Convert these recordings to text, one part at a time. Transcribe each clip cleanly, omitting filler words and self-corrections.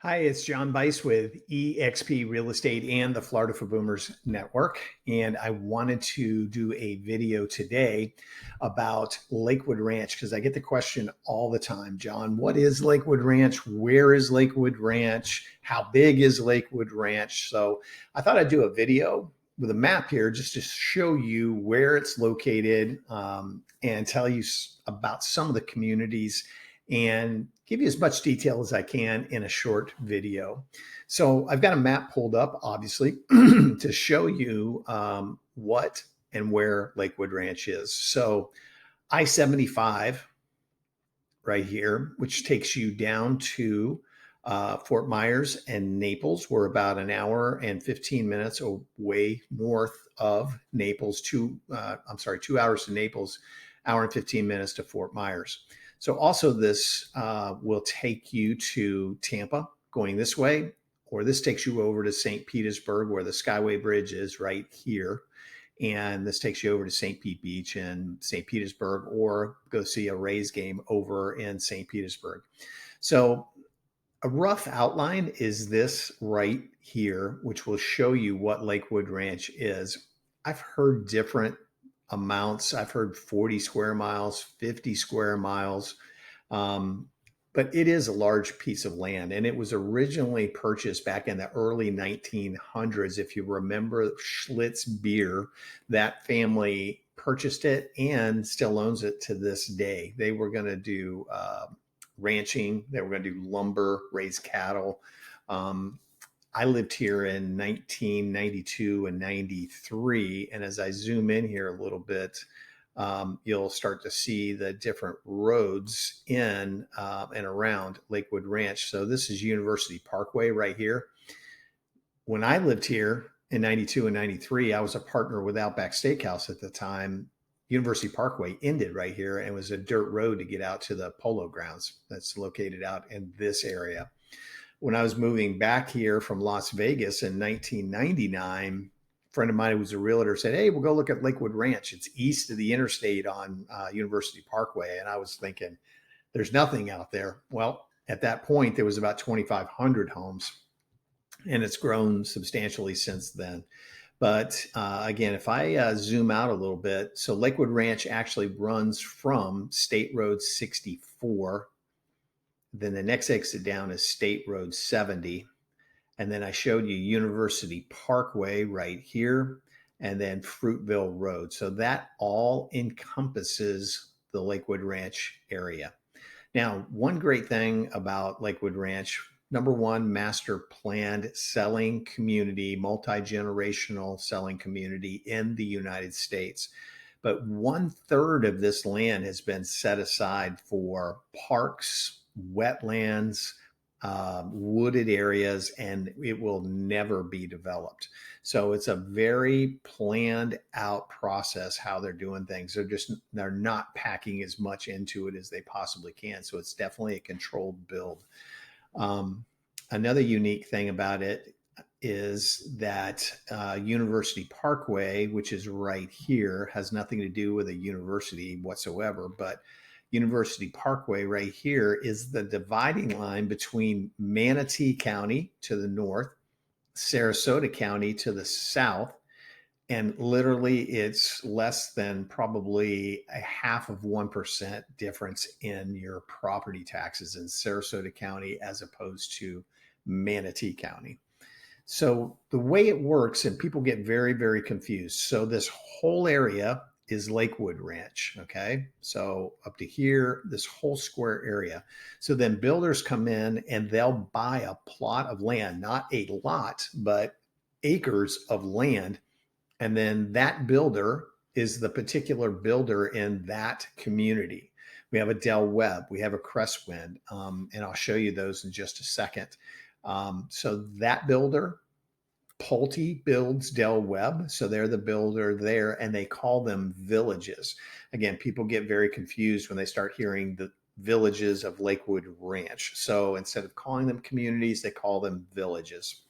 Hi, it's John Buice with eXp Real Estate and the Florida for Boomers Network. And I wanted to do a video today about Lakewood Ranch because I get the question all the time, John, what is Lakewood Ranch? Where is Lakewood Ranch? How big is Lakewood Ranch? So I thought I'd do a video with a map here just to show you where it's located and tell you about some of the communities and give you as much detail as I can in a short video. So I've got a map pulled up, obviously, to show you what and where Lakewood Ranch is. So I-75 right here, which takes you down to Fort Myers and Naples. We're about an hour and 15 minutes away north of Naples. 2 hours to Naples, hour and 15 minutes to Fort Myers. So also this will take you to Tampa going this way, or this takes you over to St. Petersburg where the Skyway Bridge is right here. And this takes you over to St. Pete Beach in St. Petersburg, or go see a Rays game over in St. Petersburg. So a rough outline is this right here, which will show you what Lakewood Ranch is. I've heard different amounts. I've heard 40 square miles, 50 square miles. But it is a large piece of land, and it was originally purchased back in the early 1900s. If you remember Schlitz Beer, that family purchased it and still owns it to this day. They were going to do ranching. They were going to do lumber, raise cattle. I lived here in 1992 and 93. And as I zoom in here a little bit, you'll start to see the different roads in and around Lakewood Ranch. So this is University Parkway right here. When I lived here in 92 and 93, I was a partner with Outback Steakhouse at the time. University Parkway ended right here and it was a dirt road to get out to the polo grounds that's located out in this area. When I was moving back here from Las Vegas in 1999, a friend of mine who was a realtor said, "Hey, we'll go look at Lakewood Ranch. It's east of the interstate on University Parkway." And I was thinking, there's nothing out there. Well, at that point, there was about 2,500 homes, and it's grown substantially since then. But again, if I zoom out a little bit, so Lakewood Ranch actually runs from State Road 64. Then the next exit down is State Road 70. And then I showed you University Parkway right here, and then Fruitville Road. So that all encompasses the Lakewood Ranch area. Now, one great thing about Lakewood Ranch, number one, master planned selling community, multi-generational selling community in the United States. But 1/3 of this land has been set aside for parks, wetlands, wooded areas, and it will never be developed. So it's a very planned out process how they're doing things. They're not packing as much into it as they possibly can. So it's definitely a controlled build. Another unique thing about it is that University Parkway, which is right here, has nothing to do with a university whatsoever, but University Parkway right here is the dividing line between Manatee County to the north, Sarasota County to the south, and literally it's less than probably a 0.5% difference in your property taxes in Sarasota County as opposed to Manatee County. So the way it works, and people get very, very confused. So this whole area is Lakewood Ranch, okay? So up to here, this whole square area. So then builders come in and they'll buy a plot of land, not a lot, but acres of land. And then that builder is the particular builder in that community. We have a Del Webb, we have a Crestwind, and I'll show you those in just a second. So that builder, Pulte builds Del Webb, so they're the builder there, and they call them villages. Again, people get very confused when they start hearing the villages of Lakewood Ranch. So instead of calling them communities, they call them villages.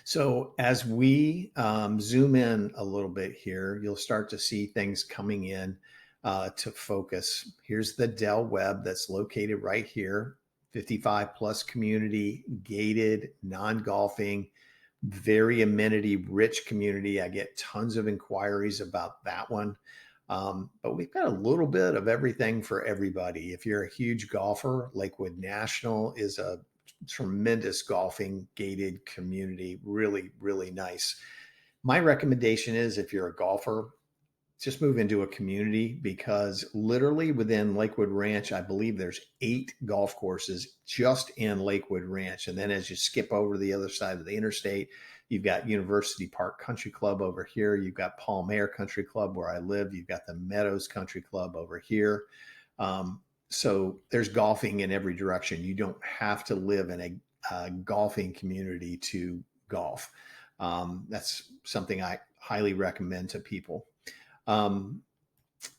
So as we zoom in a little bit here, you'll start to see things coming in to focus. Here's the Del Webb that's located right here. 55 plus community, gated, non-golfing, very amenity rich community. I get tons of inquiries about that one. But we've got a little bit of everything for everybody. If you're a huge golfer, Lakewood National is a tremendous golfing gated community. Really, really nice. My recommendation is if you're a golfer, just move into a community, because literally within Lakewood Ranch, I believe there's 8 golf courses just in Lakewood Ranch. And then as you skip over to the other side of the interstate, you've got University Park Country Club over here. You've got Palm Air Country Club where I live. You've got the Meadows Country Club over here. So there's golfing in every direction. You don't have to live in a golfing community to golf. That's something I highly recommend to people.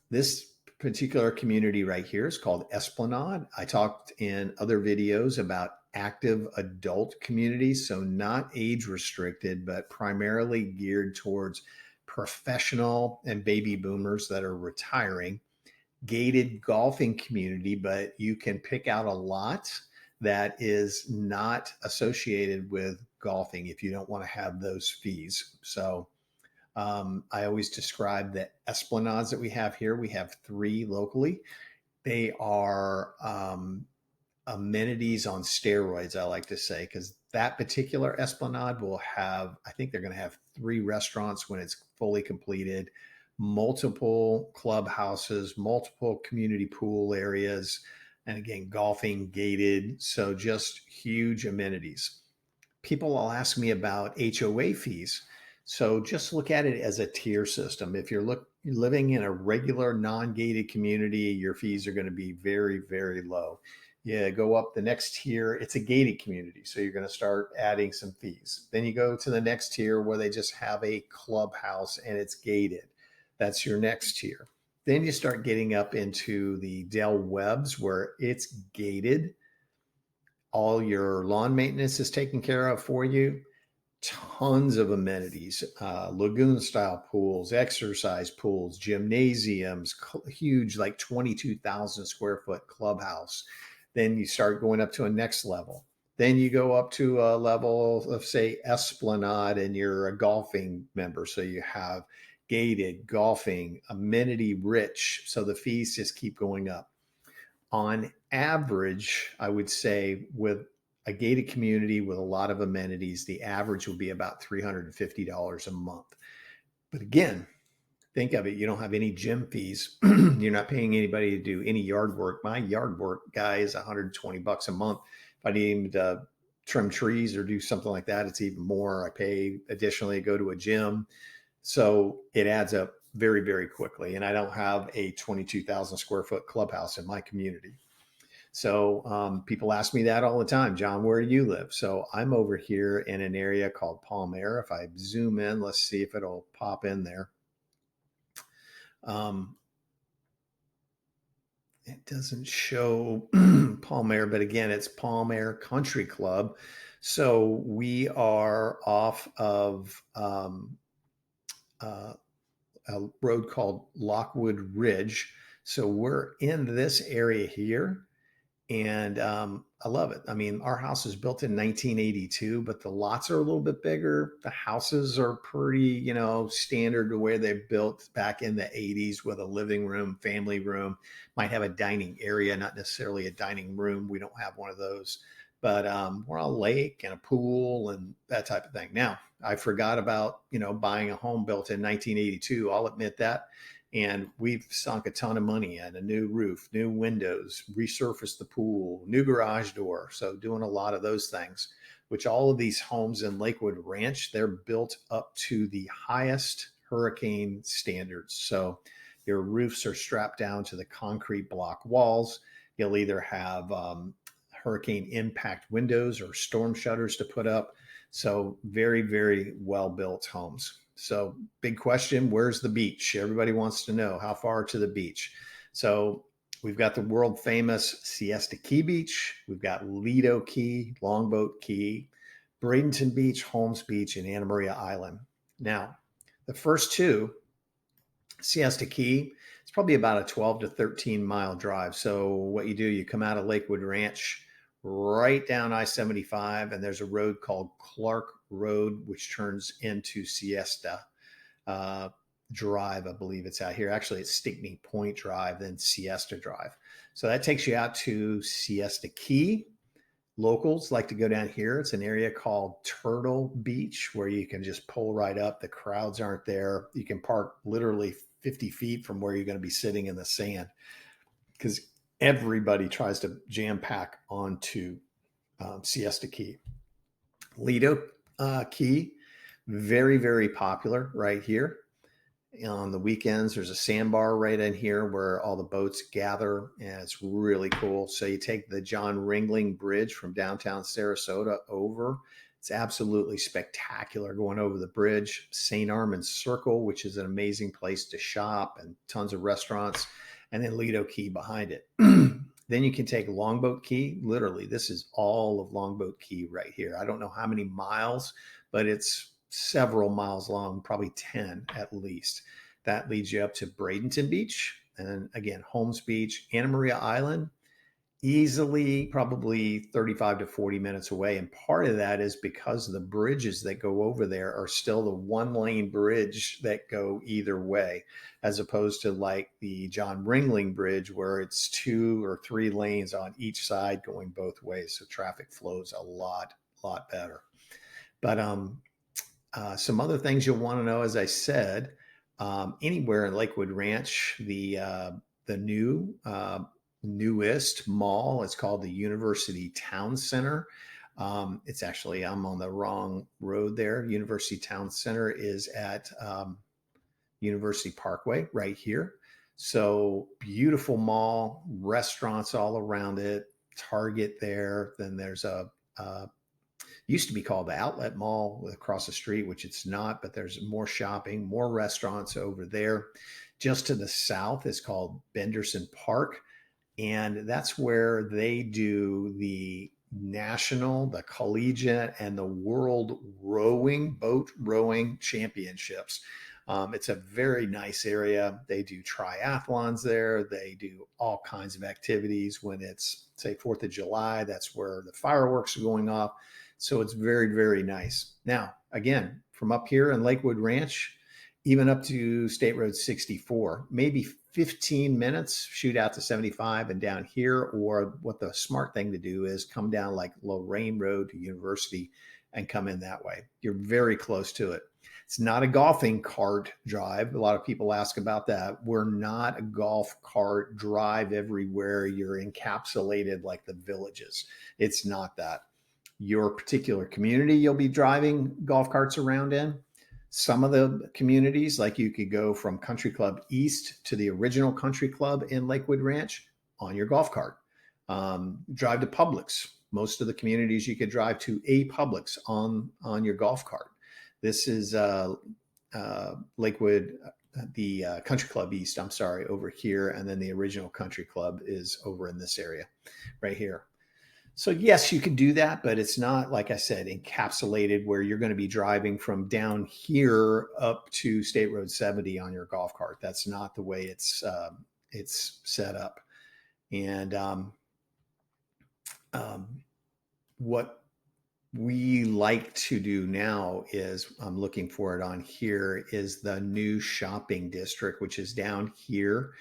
This particular community right here is called Esplanade. I talked in other videos about active adult communities, so not age restricted, but primarily geared towards professional and baby boomers that are retiring. Gated golfing community, but you can pick out a lot that is not associated with golfing if you don't want to have those fees. So I always describe the Esplanades that we have here. We have 3 locally. They are amenities on steroids, I like to say, because that particular Esplanade will have, I think they're going to have 3 restaurants when it's fully completed, multiple clubhouses, multiple community pool areas, and again, golfing, gated. So just huge amenities. People will ask me about HOA fees. So just look at it as a tier system. If you're living in a regular non-gated community, your fees are going to be very, very low. You go up the next tier, it's a gated community. So you're going to start adding some fees. Then you go to the next tier where they just have a clubhouse and it's gated. That's your next tier. Then you start getting up into the Del Webbs where it's gated. All your lawn maintenance is taken care of for you. Tons of amenities, lagoon style pools, exercise pools, gymnasiums, huge, like 22,000 square foot clubhouse. Then you start going up to a next level. Then you go up to a level of, say, Esplanade, and you're a golfing member. So you have gated, golfing, amenity rich. So the fees just keep going up. On average, I would say with a gated community with a lot of amenities, the average will be about $350 a month. But again, think of it, you don't have any gym fees. You're not paying anybody to do any yard work. My yard work guy is $120 a month. If I need him to trim trees or do something like that, it's even more. I pay additionally to go to a gym. So it adds up very, very quickly. And I don't have a 22,000 square foot clubhouse in my community. So people ask me that all the time, John, where do you live? So I'm over here in an area called Palm Air. If I zoom in, let's see if it'll pop in there. It doesn't show Palm Air, but again, it's Palm Air Country Club. So we are off of a road called Lockwood Ridge. So we're in this area here. And I love it. I mean, our house was built in 1982, but the lots are a little bit bigger. The houses are pretty, standard to where they built back in the 80s, with a living room, family room, might have a dining area, not necessarily a dining room. We don't have one of those, but we're on a lake and a pool and that type of thing. Now, I forgot about, buying a home built in 1982. I'll admit that. And we've sunk a ton of money in a new roof, new windows, resurfaced the pool, new garage door. So doing a lot of those things, which all of these homes in Lakewood Ranch, they're built up to the highest hurricane standards. So your roofs are strapped down to the concrete block walls. You'll either have hurricane impact windows or storm shutters to put up. So very, very well built homes. So big question, where's the beach? Everybody wants to know how far to the beach. So we've got the world famous Siesta Key Beach. We've got Lido Key, Longboat Key, Bradenton Beach, Holmes Beach, and Anna Maria Island. Now, the first two, Siesta Key, it's probably about a 12 to 13 mile drive. So what you do, you come out of Lakewood Ranch right down I-75, and there's a road called Clark Road, which turns into Siesta uh, Drive, I believe it's out here. Actually, it's Stickney Point Drive, then Siesta Drive. So that takes you out to Siesta Key. Locals like to go down here. It's an area called Turtle Beach where you can just pull right up. The crowds aren't there. You can park literally 50 feet from where you're going to be sitting in the sand because everybody tries to jam pack onto Siesta Key. Lido Key, very, very popular right here. On the weekends, there's a sandbar right in here where all the boats gather, and it's really cool. So you take the John Ringling Bridge from downtown Sarasota over. It's absolutely spectacular going over the bridge. St. Armand's Circle, which is an amazing place to shop and tons of restaurants, and then Lido Key behind it. Then you can take Longboat Key. Literally, this is all of Longboat Key right here. I don't know how many miles, but it's several miles long, probably 10 at least. That leads you up to Bradenton Beach. And then again, Holmes Beach, Anna Maria Island, easily probably 35 to 40 minutes away. And part of that is because the bridges that go over there are still the one-lane bridge that go either way, as opposed to like the John Ringling Bridge where it's 2 or 3 lanes on each side going both ways. So traffic flows a lot better. But some other things you'll want to know, as I said, anywhere in Lakewood Ranch, the newest mall is called the University Town Center. It's actually, I'm on the wrong road there. University Town Center is at University Parkway right here. So beautiful mall, restaurants all around it, Target there. Then there's used to be called the Outlet Mall across the street, which it's not, but there's more shopping, more restaurants over there. Just to the south is called Benderson Park. And that's where they do the national, the collegiate, and the world boat rowing championships. It's a very nice area. They do triathlons there. They do all kinds of activities. When it's, say, 4th of July, that's where the fireworks are going off. So it's very, very nice. Now, again, from up here in Lakewood Ranch, even up to State Road 64, maybe 15 minutes, shoot out to 75 and down here. Or what the smart thing to do is come down like Lorraine Road to University and come in that way. You're very close to it. It's not a golfing cart drive. A lot of people ask about that. We're not a golf cart drive everywhere. You're encapsulated like the villages. It's not that. Your particular community you'll be driving golf carts around in. Some of the communities, like you could go from Country Club East to the original Country Club in Lakewood Ranch on your golf cart. Drive to Publix. Most of the communities you could drive to a Publix on your golf cart. This is Lakewood, the Country Club East, I'm sorry, over here. And then the original Country Club is over in this area right here. So yes, you can do that, but it's not, like I said, encapsulated where you're going to be driving from down here up to State Road 70 on your golf cart. That's not the way it's set up. And what we like to do now is, I'm looking for it on here, is the new shopping district, which is down here.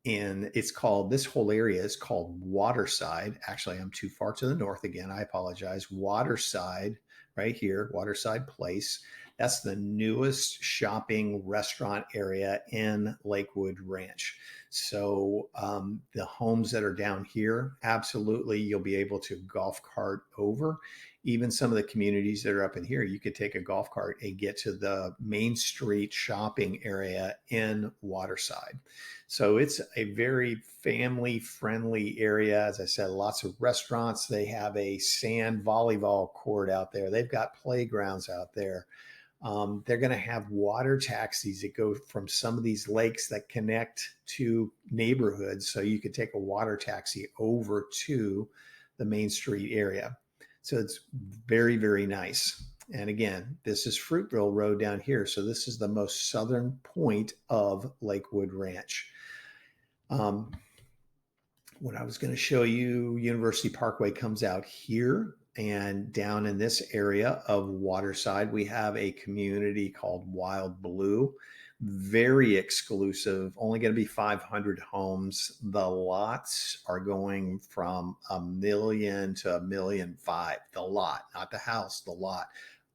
And it's called, this whole area is called Waterside. Actually, I'm too far to the north again. I apologize. Waterside, right here, Waterside Place. That's the newest shopping restaurant area in Lakewood Ranch. So the homes that are down here, absolutely, you'll be able to golf cart over. Even some of the communities that are up in here, you could take a golf cart and get to the Main Street shopping area in Waterside. So it's a very family-friendly area. As I said, lots of restaurants. They have a sand volleyball court out there. They've got playgrounds out there. They're going to have water taxis that go from some of these lakes that connect to neighborhoods. So you could take a water taxi over to the Main Street area. So it's very, very nice. And again, this is Fruitville Road down here. So this is the most southern point of Lakewood Ranch. What I was going to show you, University Parkway comes out here, and down in this area of Waterside, we have a community called Wild Blue. Very exclusive, only going to be 500 homes. The lots are going from $1 million to $1.5 million. The lot, not the house, the lot,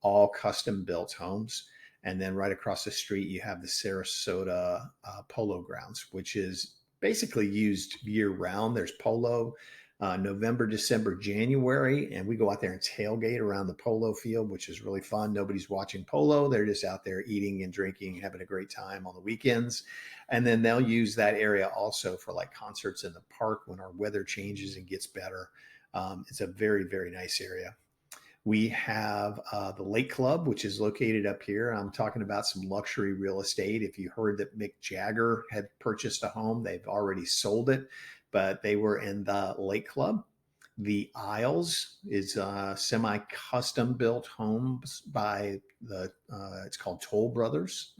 all custom built homes. And then right across the street, you have the Sarasota Polo Grounds, which is basically used year round. There's polo November, December, January, and we go out there and tailgate around the polo field, which is really fun. Nobody's watching polo. They're just out there eating and drinking, having a great time on the weekends. And then they'll use that area also for like concerts in the park when our weather changes and gets better. It's a very, very nice area. We have the Lake Club, which is located up here. I'm talking about some luxury real estate. If you heard that Mick Jagger had purchased a home, they've already sold it, but they were in the Lake Club. The Isles is semi-custom built homes by it's called Toll Brothers,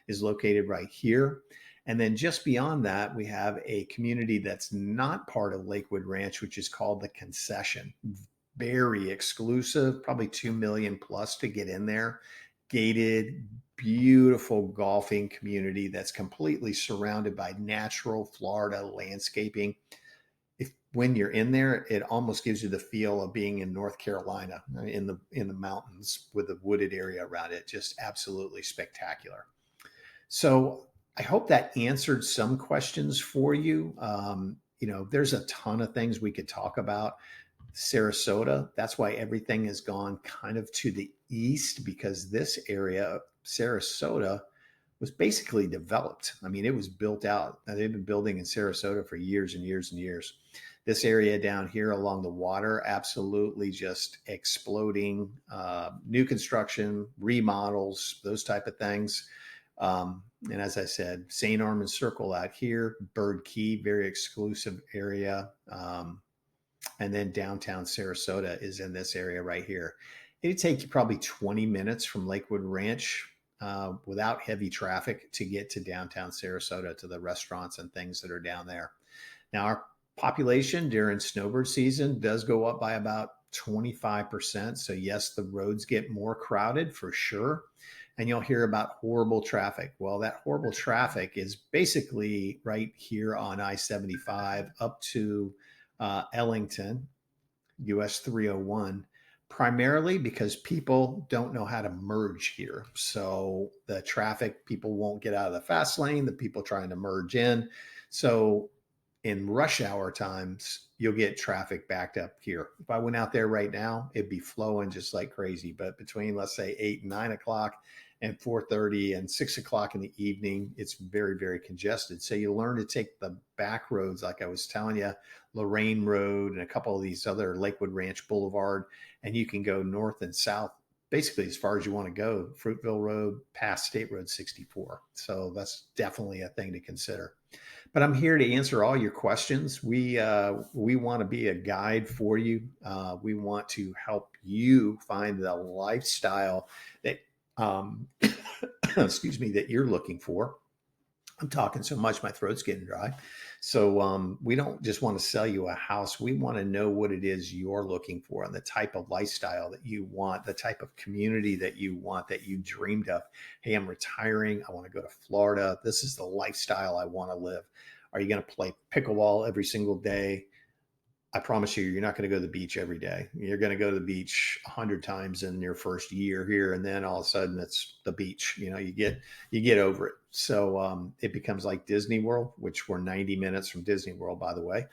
is located right here. And then just beyond that, we have a community that's not part of Lakewood Ranch, which is called the Concession. Very exclusive, probably 2 million plus to get in there. Gated, beautiful golfing community that's completely surrounded by natural Florida landscaping. When you're in there, it almost gives you the feel of being in North Carolina in the mountains with the wooded area around it. Just absolutely spectacular. So I hope that answered some questions for you. There's a ton of things we could talk about. Sarasota, that's why everything has gone kind of to the east, because this area, Sarasota, was basically developed. I mean, it was built out. They've been building in Sarasota for years and years and years. This area down here along the water, absolutely just exploding. New construction, remodels, those type of things. And as I said, St. Armand Circle out here, Bird Key, very exclusive area. And then downtown Sarasota is in this area right here. It'd take you probably 20 minutes from Lakewood Ranch without heavy traffic to get to downtown Sarasota, to the restaurants and things that are down there. Now, our population during snowbird season does go up by about 25%. So yes, the roads get more crowded for sure. And you'll hear about horrible traffic. Well, that horrible traffic is basically right here on I-75 up to Ellington, US 301, primarily because people don't know how to merge here. So the traffic, people won't get out of the fast lane, the people trying to merge in. So in rush hour times, you'll get traffic backed up here. If I went out there right now, it'd be flowing just like crazy. But between, let's say, 8 and 9 o'clock and 4:30 and 6 o'clock in the evening, it's very, very congested. So you learn to take the back roads, like I was telling you, Lorraine Road and a couple of these other Lakewood Ranch Boulevard, and you can go north and south basically as far as you want to go, Fruitville Road past State Road 64. So that's definitely a thing to consider. But I'm here to answer all your questions. We want to be a guide for you. We want to help you find the lifestyle that excuse me, that you're looking for. I'm talking so much, my throat's getting dry. So we don't just want to sell you a house. We want to know what it is you're looking for and the type of lifestyle that you want, the type of community that you want, that you dreamed of. Hey, I'm retiring. I want to go to Florida. This is the lifestyle I want to live. Are you going to play pickleball every single day? I promise you, you're not going to go to the beach every day. You're going to go to the beach 100 times in your first year here, and then all of a sudden it's the beach. You know, you get over it. So it becomes like Disney World, which we're 90 minutes from Disney World, by the way.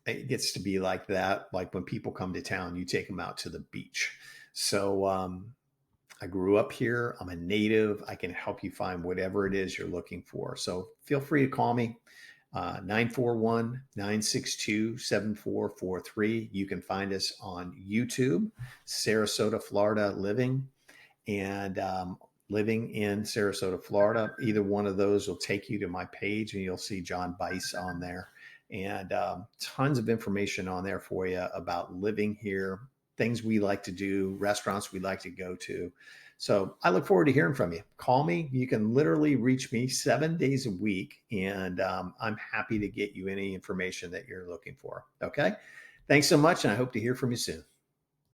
It gets to be like that. Like when people come to town, you take them out to the beach. So I grew up here. I'm a native. I can help you find whatever it is you're looking for. So feel free to call me. 941-962-7443. You can find us on YouTube, Sarasota, Florida Living, and Living in Sarasota, Florida. Either one of those will take you to my page, and you'll see John Buice on there. And tons of information on there for you about living here, things we like to do, restaurants we like to go to. So I look forward to hearing from you. Call me. You can literally reach me 7 days a week, and I'm happy to get you any information that you're looking for. Okay. Thanks so much, and I hope to hear from you soon.